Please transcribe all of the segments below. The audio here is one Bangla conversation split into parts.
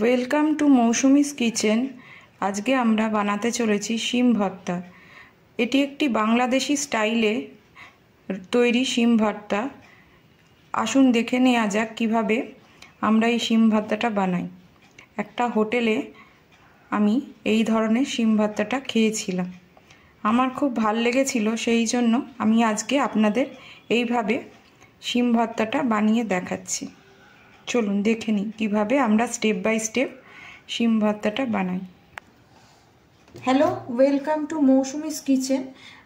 Welcome to Mousumi's kitchen. আজকে আমরা বানাতে চলেছি শিম ভর্তা। এটি একটি বাংলাদেশি স্টাইলে তৈরি শিম ভর্তা। আসুন দেখে নেওয়া যাক কীভাবে আমরা এই শিম ভর্তাটা বানাই। একটা হোটেলে আমি এই ধরনের শিম ভর্তাটা খেয়েছিলাম, আমার খুব ভাল লেগেছিল। সেই জন্য আমি আজকে আপনাদের এইভাবে শিম ভর্তাটা বানিয়ে দেখাচ্ছি। চলুন দেখে নিই কীভাবে আমরা স্টেপ বাই স্টেপ শিম ভর্তাটা বানাই। Hello, welcome to Mousumi's kitchen.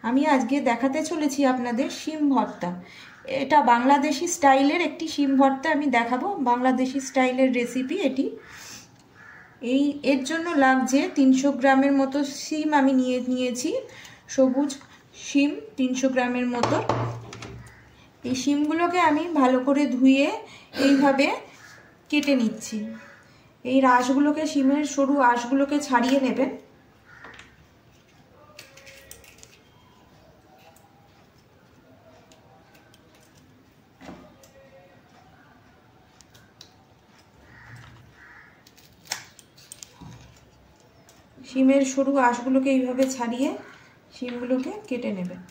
আমি আজকে দেখাতে চলেছি আপনাদের শিম ভর্তা। এটা বাংলাদেশি স্টাইলের একটি শিম ভর্তা আমি দেখাবো, বাংলাদেশি স্টাইলের রেসিপি এটি। এর জন্য লাগছে 300 গ্রামের মতো শিম আমি নিয়েছি, সবুজ শিম 300 গ্রামের মতো। এই শিমগুলোকে আমি ভালো করে ধুয়ে এইভাবে কেটে নিচ্ছি। এই আঁশগুলোকে, শিমের সরু আঁশগুলোকে ছাড়িয়ে নেবেন। শিমের সরু আঁশগুলোকে এইভাবে ছাড়িয়ে শিমগুলোকে কেটে নেবেন।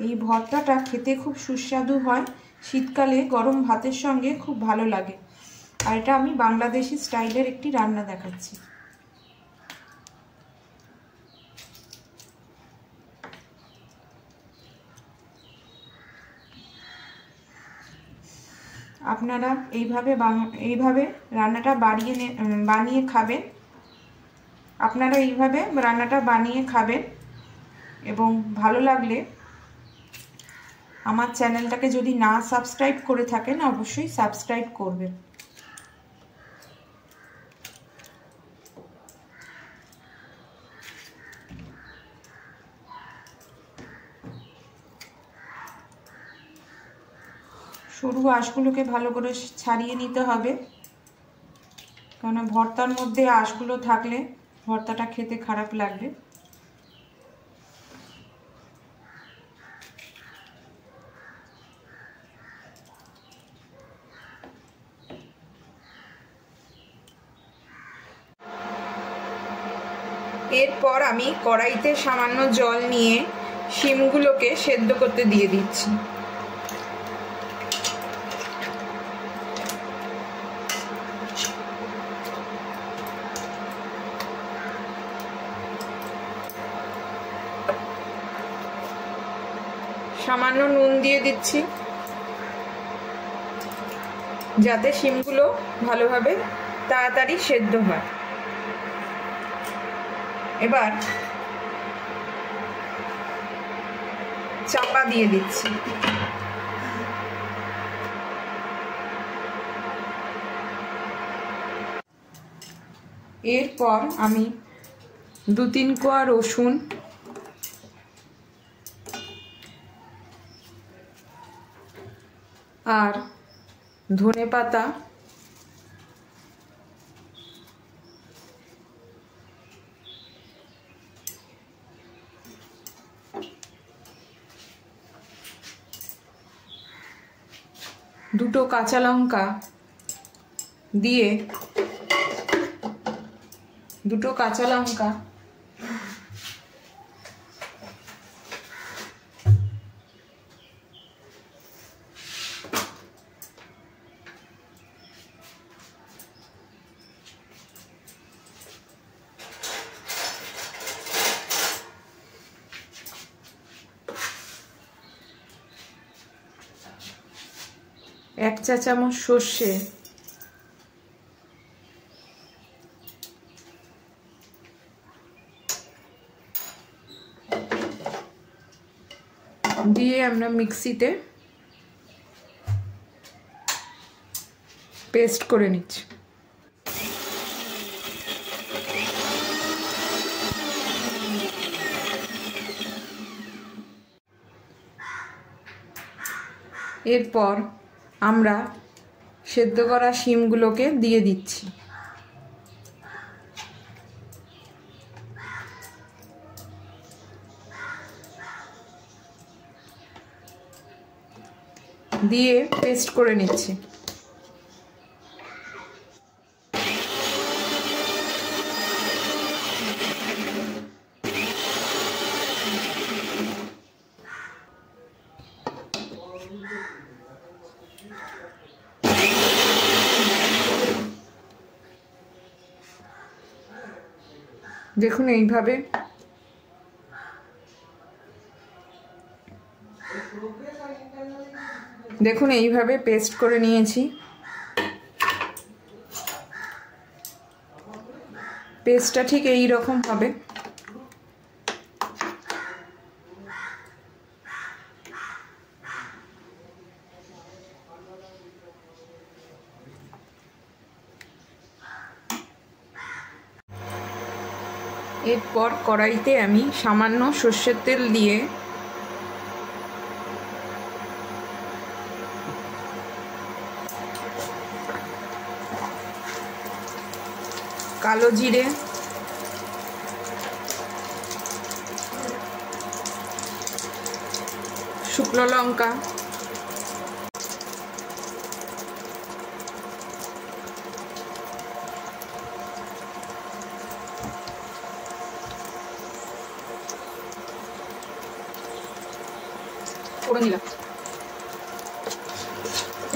এই ভর্তাটা খেতে খুব সুস্বাদু হয়, শীতকালে গরম ভাতের সঙ্গে খুব ভালো লাগে। আর এটা আমি বাংলাদেশি স্টাইলের একটি রান্না দেখাচ্ছি। আপনারা এইভাবে রান্নাটা বানিয়ে খাবেন। আপনারা এইভাবে রান্নাটা বানিয়ে খাবেন এবং ভালো লাগলে আমার চ্যানেলটাকে যদি না সাবস্ক্রাইব করে থাকেন অবশ্যই সাবস্ক্রাইব করবেন। সরু আঁশগুলোকে ভালো করে ছাড়িয়ে নিতে হবে, কারণ ভর্তার মধ্যে আঁশগুলো থাকলে ভর্তাটা খেতে খারাপ লাগবে। এরপর আমি কড়াইতে সামান্য জল নিয়ে শিমগুলোকে সেদ্ধ করতে দিয়ে দিচ্ছি। সামান্য নুন দিয়ে দিচ্ছি যাতে শিমগুলো ভালোভাবে তাড়াতাড়ি সেদ্ধ হয়। এবার চাপা দিয়ে দিচ্ছি। এরপর আমি 2-3 কোয়া রসুন আর ধনেপাতা দুটো দুটো কাঁচা লঙ্কা দিয়ে এক চা চামচ সর্ষে, দিয়ে আমরা মিক্সিতে পেস্ট করে নিচ্ছি। এরপর আমরা সেদ্ধ করা শিমগুলোকে দিয়ে দিচ্ছি। দিয়ে পেস্ট করে নিচ্ছি। দেখুন এইভাবে পেস্ট করে নিয়েছি। পেস্টটা ঠিক এই রকম হবে। এরপর কড়াইতে আমি সামান্য সর্ষের তেল দিয়ে কালো জিরে, শুকনো লঙ্কা,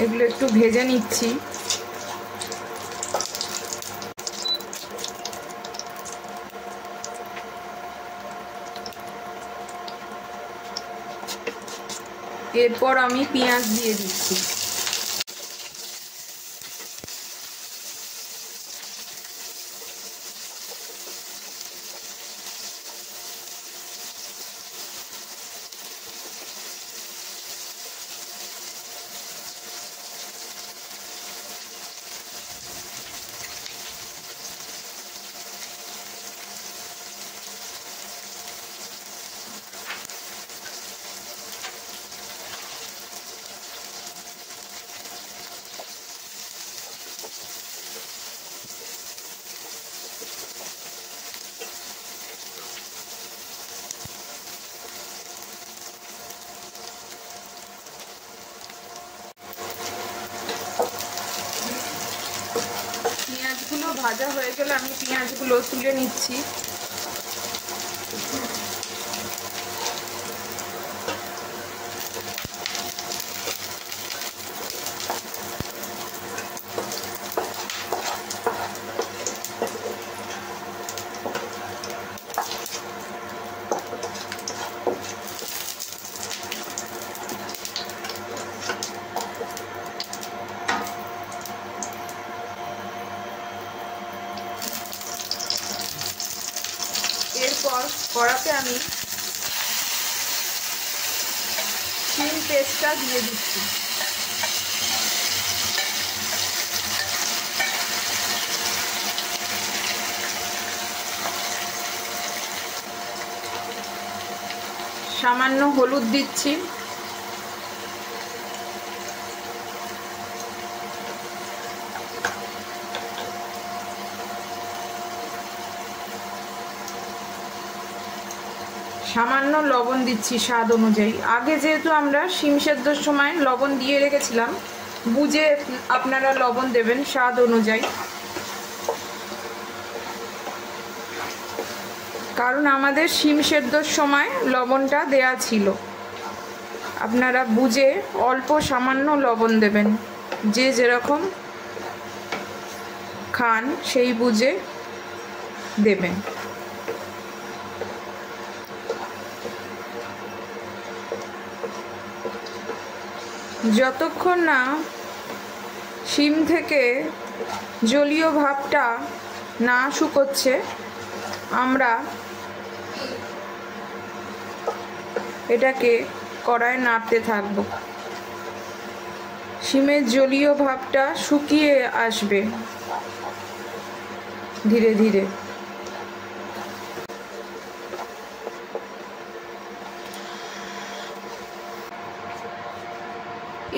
এগুলো একটু ভেজে নিচ্ছি। এরপর আমি পেঁয়াজ দিয়ে দিচ্ছি। পেঁয়াজগুলো ভাজা হয়ে গেলে আমি পেঁয়াজগুলো তুলে নিচ্ছি। এরপর কড়াতে আমি শিম পেস্টটা দিয়ে দিচ্ছি। সামান্য হলুদ দিচ্ছি। সামান্য লবণ দিচ্ছি স্বাদ অনুযায়ী। আগে যেহেতু আমরা শিম সেদ্ধর সময় লবণ দিয়ে রেখেছিলাম, বুঝে আপনারা লবণ দেবেন স্বাদ অনুযায়ী, কারণ আমাদের শিম সেদ্ধর সময় লবণটা দেয়া ছিল। আপনারা বুঝে অল্প সামান্য লবণ দেবেন, যে যেরকম খান সেই বুঝে দেবেন। যতক্ষণ না শিম থেকে জলীয় ভাবটা না শুকোচ্ছে আমরা এটাকে কড়ায় নাড়তে থাকব। শিমের জলীয় ভাবটা শুকিয়ে আসবে ধীরে ধীরে।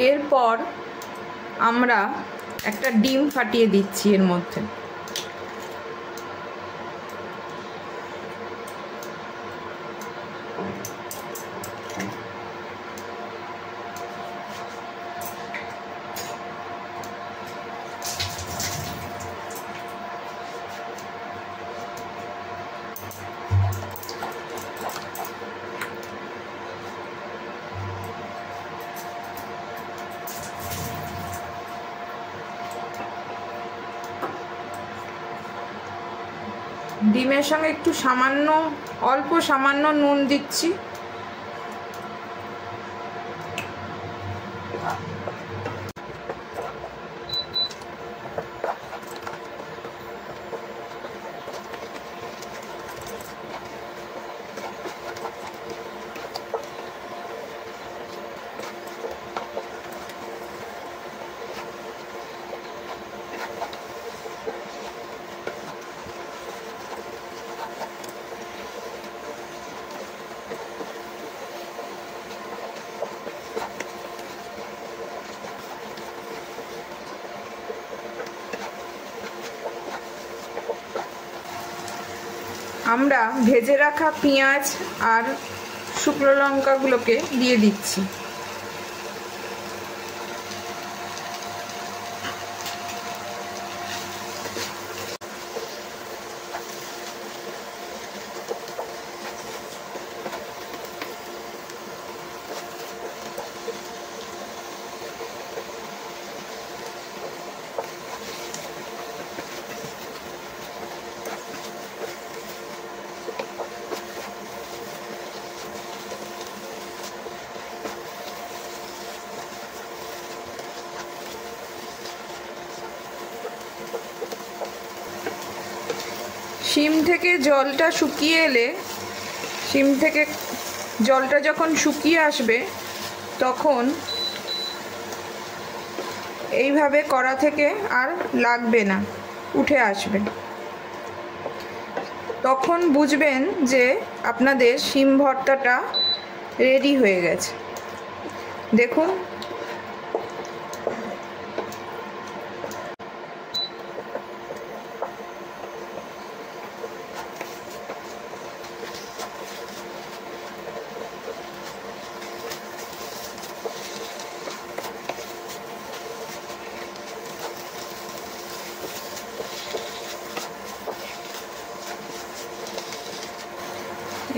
এরপর আমরা একটা ডিম ফাটিয়ে দিচ্ছি এর মধ্যে। ডিমের সঙ্গে একটু অল্প সামান্য নুন দিচ্ছি। আমরা ভেজে রাখা পেঁয়াজ আর শুকনো লঙ্কাগুলোকে দিয়ে দিচ্ছি। শিম থেকে জলটা শুকিয়ে এলে, শিম থেকে জলটা যখন শুকিয়ে আসবে তখন এইভাবে কড়া থেকে আর লাগবে না, উঠে আসবে। তখন বুঝবেন যে আপনাদের শিম ভর্তাটা রেডি হয়ে গেছে। দেখুন,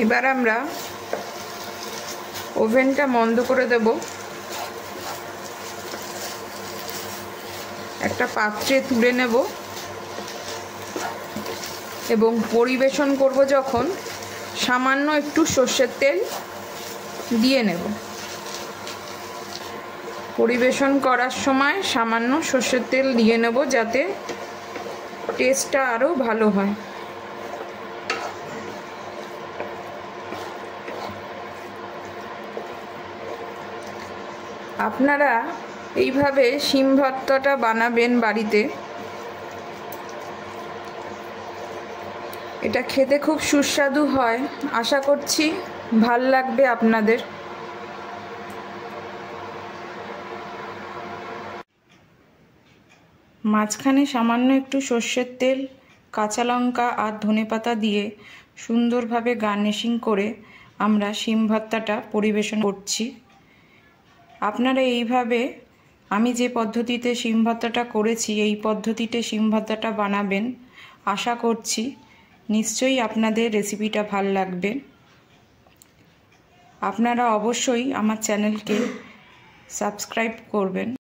এবার আমরা ওভেনটা বন্ধ করে দেব। একটা পাত্রে তুলে নেব এবং পরিবেশন করব যখন সামান্য একটু সর্ষের তেল দিয়ে নেব। পরিবেশন করার সময় সামান্য সর্ষের তেল দিয়ে নেব যাতে টেস্টটা আরও ভালো হয়। আপনারা এইভাবে শিম ভর্তাটা বানাবেন বাড়িতে, এটা খেতে খুব সুস্বাদু হয়। আশা করছি ভাল লাগবে আপনাদের। মাঝখানে সামান্য একটু সর্ষের তেল, কাঁচা লঙ্কা আর ধনেপাতা দিয়ে সুন্দরভাবে গার্নিশিং করে আমরা শিম ভর্তাটা পরিবেশন করছি। আপনারা এইভাবে আমি যে পদ্ধতিতে শিম ভর্তাটা করেছি এই পদ্ধতিতে শিম ভর্তাটা বানাবেন। আশা করছি নিশ্চয়ই আপনাদের রেসিপিটা ভালো লাগবে। আপনারা অবশ্যই আমার চ্যানেলকে সাবস্ক্রাইব করবেন।